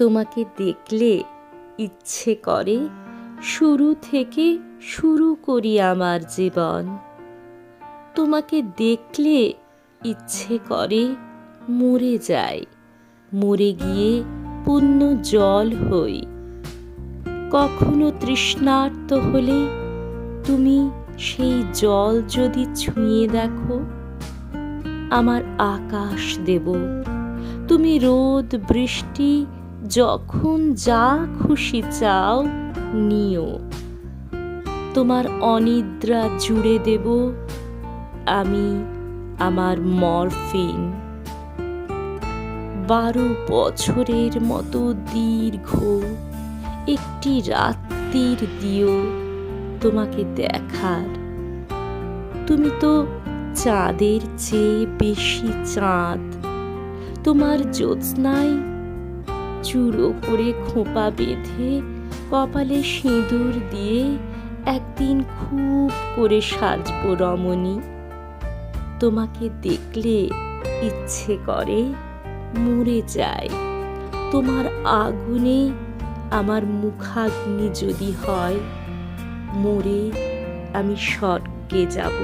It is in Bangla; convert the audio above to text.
তোমাকে দেখলে ইচ্ছে করে শুরু থেকে শুরু করি আমার জীবন। তোমাকে দেখলে ইচ্ছে করে মরে যাই, মরে গিয়ে পুণ্য জল হই। কখনো তৃষ্ণার্ত হলে তুমি সেই জল যদি ছুঁয়ে দেখো, আমার আকাশ দেব। তুমি রোদ বৃষ্টি যখন যা খুশি চাও নিও। তোমার অনিদ্রা জুড়ে দেব আমি আমার মরফিন। 12 বছরের মতো দীর্ঘ একটি রাত্রির দিও তোমাকে দেখার। তুমি তো চাঁদের চেয়ে বেশি চাঁদ। তোমার জ্যোৎস্নায় চূড়ো করে খোঁপা বেঁধে কপালে সিঁদুর দিয়ে একদিন খুব করে সাজব রমণী। তোমাকে দেখলে ইচ্ছে করে মরে যায়। তোমার আগুনে আমার মুখাগ্নি যদি হয়, মরে আমি স্বর্গে যাব।